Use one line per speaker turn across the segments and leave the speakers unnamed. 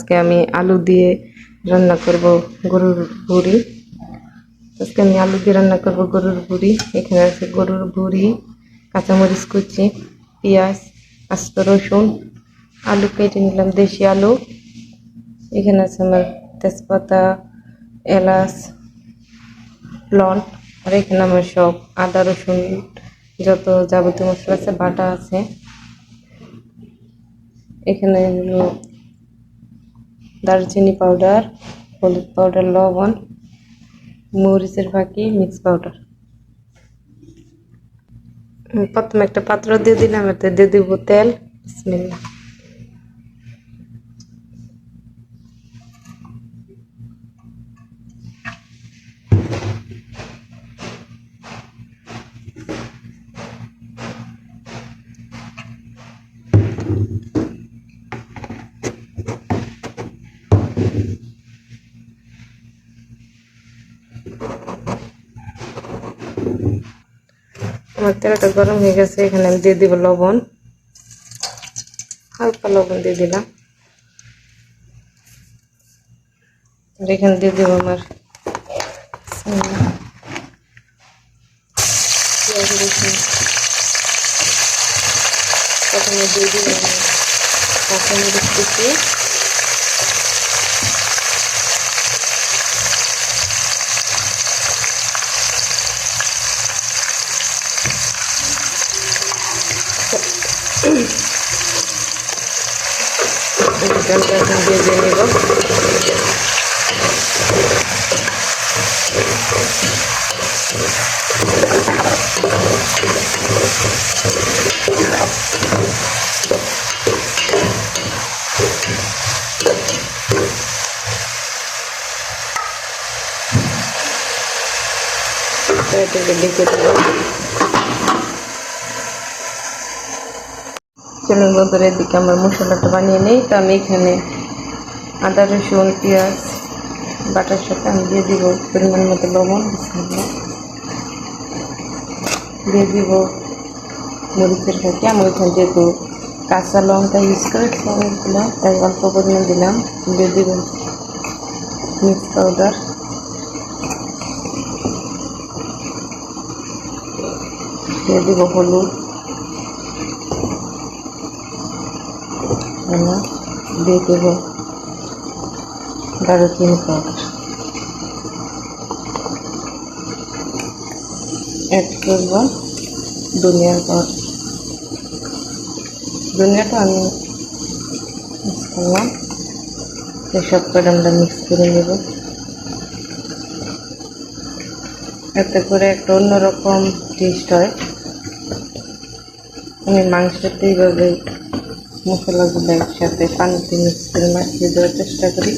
আজকে আমি আলু দিয়ে রান্না করব গরুর ভুড়ি। আজকে আমি আলু দিয়ে রান্না করব গরুর ভুড়ি। এখানে আছে গরুর ভুড়ি, কাঁচামরিচ কুচি, পেঁয়াজ, আস্ত রসুন, আলু কেটে নিলাম, দেশি আলু। এখানে আছে আমার তেজপাতা, এলাচ, লং। আর এখানে আমার সব আদা রসুন যত যাবতীয় মশলা আছে বাটা আছে। এখানে হলো দারচিনি পাউডার, হলুদ পাউডার, লবণ, মরিচের ফাঁকি, মিক্স পাউডার। প্রথমে একটা পাত্র দিয়ে দিলাম, এতে দিয়ে দিব তেল। বিসমিল্লাহ। আমার তেলটা গরম হয়ে গেছে, এখানে আমি দিয়ে দিব লবণ, হালকা লবণ দিয়ে দিলাম। আর এখানে দিয়ে দেবো আমার পেঁয়াজ রসুন। প্রথমে দিয়ে দিব আমি কাঁচামরিচ কুচি, এখন দিয়ে নিব। এটাকে ডেকে দেব। চলুন বন্ধুরা, এদিকে আমার মশলাটা বানিয়ে নেই। তো আমি এখানে আদা রসুন পেঁয়াজ বাটার সাথে আমি দিয়ে দিব পরিমাণ মতো লবণ, দিয়ে দিব মরিচের ফাঁকি। আমি ওইখানে যেহেতু কাঁচা লঙ্কা ইউজ করেছি অনেকগুলো, তাই অল্প পরিমাণ দিলাম। দিয়ে দিব মিক্স পাউডার, দিয়ে দিব হলুদ, দিয়ে দেব দারুচিনি পাউডার, অ্যাড করব ধনিয়ার পাউডার। ধনিয়াটা আমি মিক্স করলাম। এসব করে আমরা মিক্স করে নেব। এতে করে একটা অন্যরকম টেস্ট হয়। আমি মাংসতে এইভাবে মশলাগুলো একসাথে পানিতে মিক্স করে মাখিয়ে দেওয়ার চেষ্টা করি।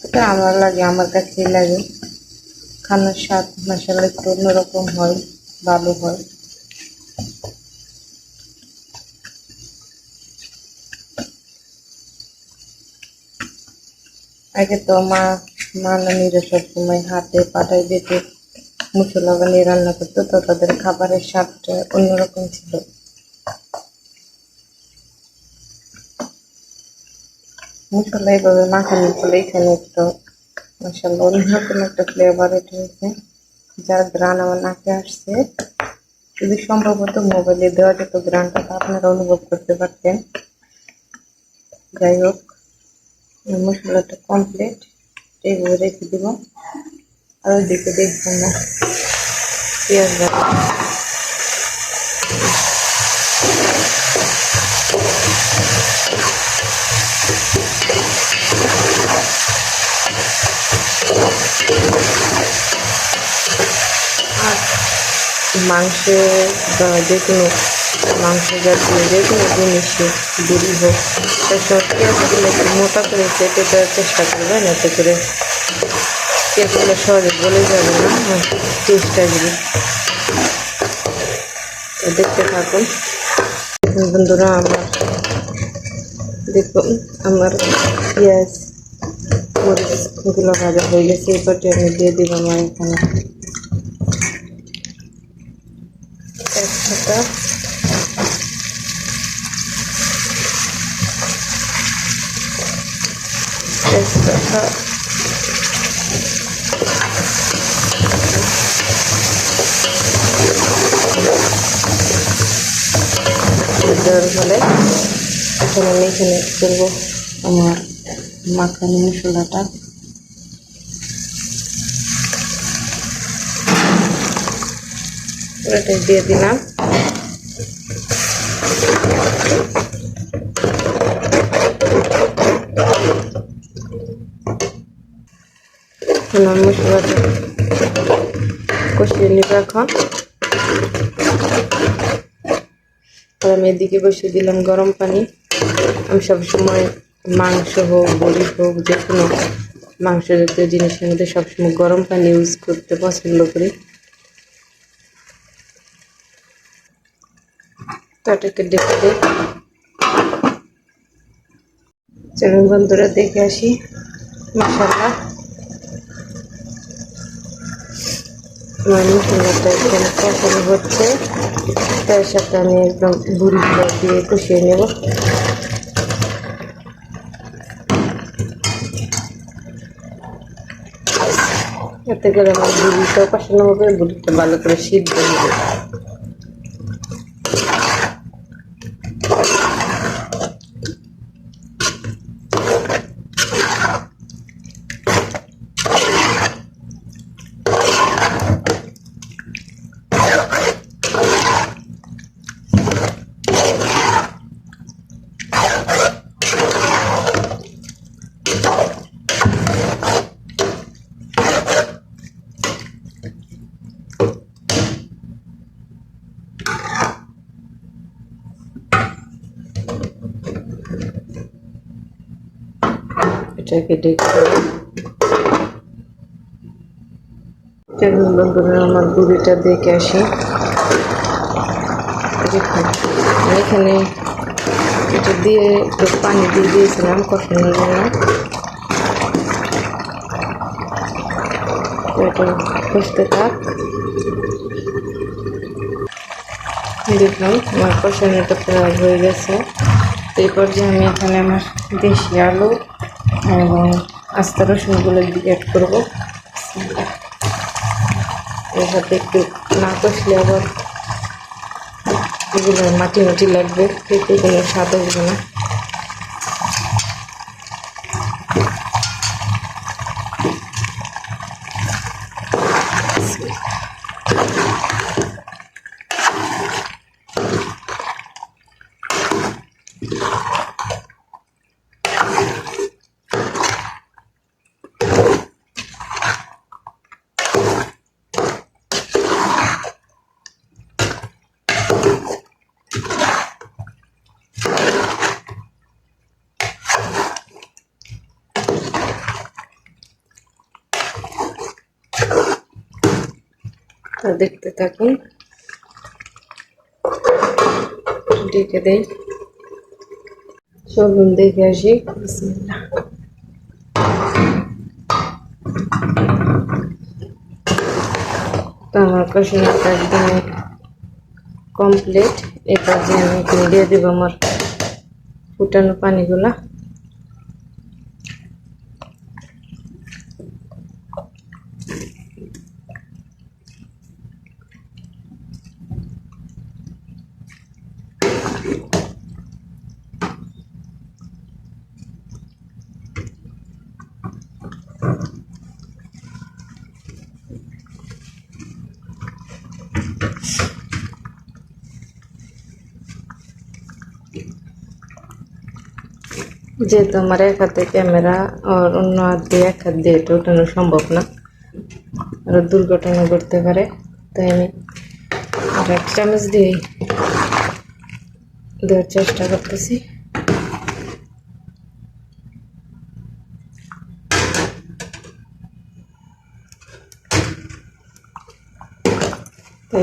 এটা আমার লাগে, আমার কাছেই লাগে। খানার স্বাদ মশলা একটু অন্যরকম হয়, ভালো হয়। আগে তো মা নানিরা সবসময় হাতে পাটায় বেটে মশলা বানিয়ে রান্না করতো, তো তাদের খাবারের স্বাদটা অন্যরকম ছিল। মশলা এইভাবে মাখানোর ফলে এখানে একটু মাশাআল্লাহ অন্যরকম একটা ফ্লেভার এটা হয়েছে, যার গ্রান আমার নাকে আসছে। যদি সম্ভবত মোবাইলে দেওয়া যেত গ্রানটা, তা আপনারা অনুভব করতে পারতেন। যাই হোক, মশলাটা কমপ্লিট, এইভাবে রেখে দিব। আর ওইদিকে দেখবেন না পেঁয়াজ আর মাংসে বা যে কোনো মাংস জাতীয় যে কোনো জিনিসে দেরি হোক, সব পেঁয়াজগুলো একটু মোটা করে কেটে দেওয়ার চেষ্টা করবেন, এতে করে পেঁয়াজগুলো সহজে গলে যাবে না, টেস্ট আসবে। দেখতে থাকুন বন্ধুরা। দেখুন আমার পেঁয়াজ মরিচগুলো ভাজা হয়ে গেছে। এরপরটি আমি দিয়ে দিব আমার এখানে তেজপাতা, দেওয়ার ফলে এখন আমি এখানে করবো আমার মাখানো মশলাটা। পুরোটাই দিয়ে দিলাম। মশলাটা কষিয়ে নিব এখন। আমি এদিকে বসিয়ে দিলাম গরম পানি। আমি সবসময় মাংস হোক, বড়ি হোক, যে কোনো মাংস জাতীয় জিনিসের মধ্যে সবসময় গরম পানি ইউজ করতে পছন্দ করি। তো এটাকে ডেকে দিই। চলুন বন্ধুরা দেখে আসি। মাশাআল্লাহ আমার মশলাটা এখানে কষানো হচ্ছে। তার সাথে আমি একদম বুড়িগুলো দিয়ে কষিয়ে নেব। এতে করে আমার বুড়িটাও কষানো হবে, বুড়িটা ভালো করে সিদ্ধ হবে। এটাকে ডেকে বন্ধুরা আমার বুড়িটা দেখে আসি। এখানে এটা দিয়ে একটু পানি দিয়ে দিয়েছিলাম কষানোর জন্য। এটা কষতে থাক। দেখলাম আমার কষানোটা প্রায় হয়ে গেছে। এই পর্যায়ে আমি এখানে আমার দেশি আলু এবং আস্তা রসুনগুলো অ্যাড করবো। এর সাথে একটু না কষলে আবার এগুলো মাটি মাটি লাগবে, খেতে কোনো স্বাদ আসবে না। দেখতে থাকুন, ঢেকে দেই। চলুন দেখে আসি। বিসমিল্লাহ। তো আমার কষানোটা একদম কমপ্লিট। এরপর যে আমি এখানে দিয়ে দেবো আমার ফুটানো পানিগুলা। যেহেতু আমার এক হাতে ক্যামেরা আর অন্য হাত দিয়ে এক হাত দিয়ে এটা ওঠানো সম্ভব না, আরো দুর্ঘটনা ঘটতে পারে, তাই আমি এক চামচ দিয়ে দেওয়ার চেষ্টা করতেছি।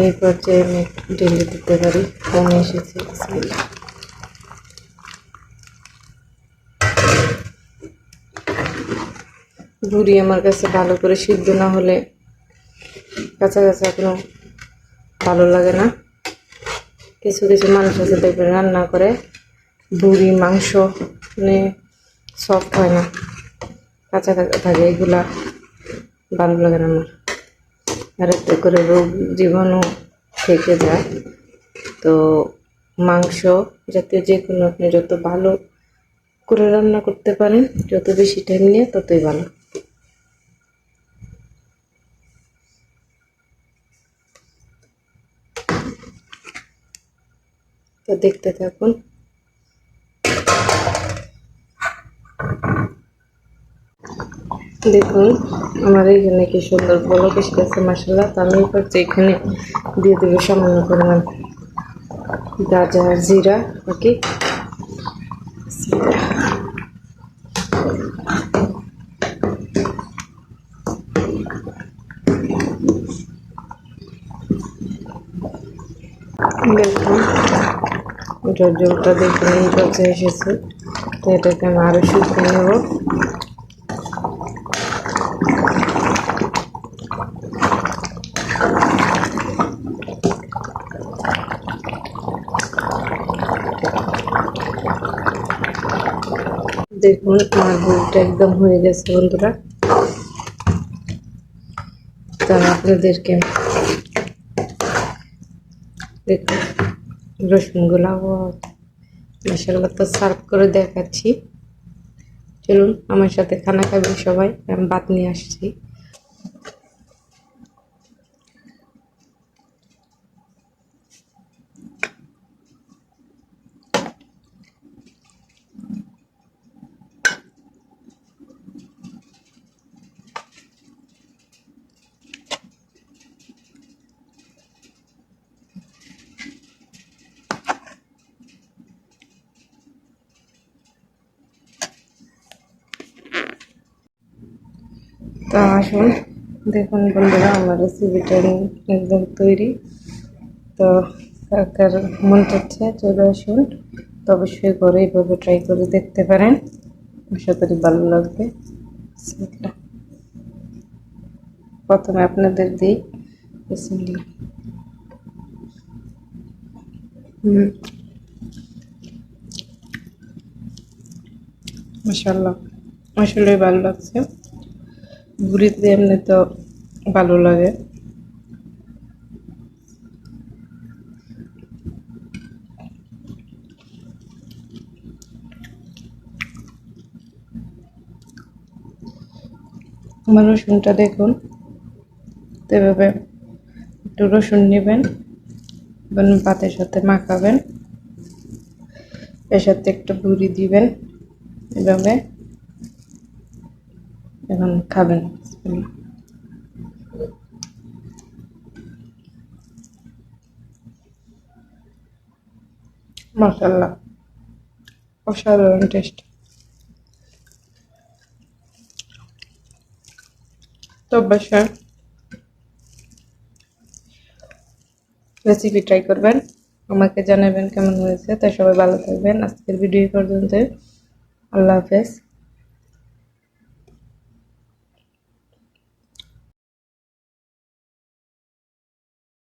এই পর্যায়ে আমি ঢেলে দিতে পারি। কমে এসেছে। বুড়ি আমার কাছে ভালো করে সিদ্ধ না হলে কাঁচা কাঁচা কোনো ভালো লাগে না। কিছু কিছু মানুষ আছে দেখবেন রান্না করে বুড়ি মাংস মানে সফট হয় না, কাঁচা থাকে এগুলা ভালো লাগে না আমার। আর এতে করে রোগ জীবাণু থেকে যায়। তো মাংস জাতীয় যে কোনো আপনি যত ভালো করে রান্না করতে পারেন, যত বেশি টাইম নিয়ে ততই ভালো। তো দেখতে থাকুন। দেখুন আমার এইখানে কি সুন্দর বলক এসেছে মাসাল্লাহ। তো আমি হচ্ছে এখানে দিয়ে দেবো সামান্য পরিমাণ গাজর জিরা। ওকে, দেখুন জলটা দেখুন এই পর্যায়ে এসেছে। তো এটাকে আমি আরো শুকিয়ে নেব। দেখুন আমার ভুলটা একদম হয়ে গেছে বন্ধুরা। তো আমি আপনাদেরকে দেখুন রসুনগুলা মাশাআল্লাহ তো সার্ভ করে দেখাচ্ছি। চলুন আমার সাথে খানা খাবেন সবাই। আমি ভাত নিয়ে আসছি। তো আসুন দেখুন বন্ধুরা আমার রেসিপিটা একদম তৈরি। তো কার মন চাচ্ছে চলে আসুন। তো অবশ্যই করে এইভাবে ট্রাই করে দেখতে পারেন, আশা করি ভালো লাগবে। বিসমিল্লাহ। প্রথমে আপনাদের দিই বিসমিল্লাহ। মাশাআল্লাহ আসলে ভালো লাগছে। ঘুরিতে এমনি তো ভালো লাগে। আমার রসুনটা দেখুন, তো এভাবে একটু রসুন নেবেন, ভাতের সাথে মাখাবেন, এর সাথে একটু বুড়ি দিবেন এভাবে, এখন খাবেন। মাশাআল্লাহ অসাধারণ টেস্ট। তো অবশ্যই রেসিপি ট্রাই করবেন, আমাকে জানাবেন কেমন হয়েছে। তাই সবাই ভালো থাকবেন। আজকের ভিডিও পর্যন্ত। আল্লাহ হাফেজ।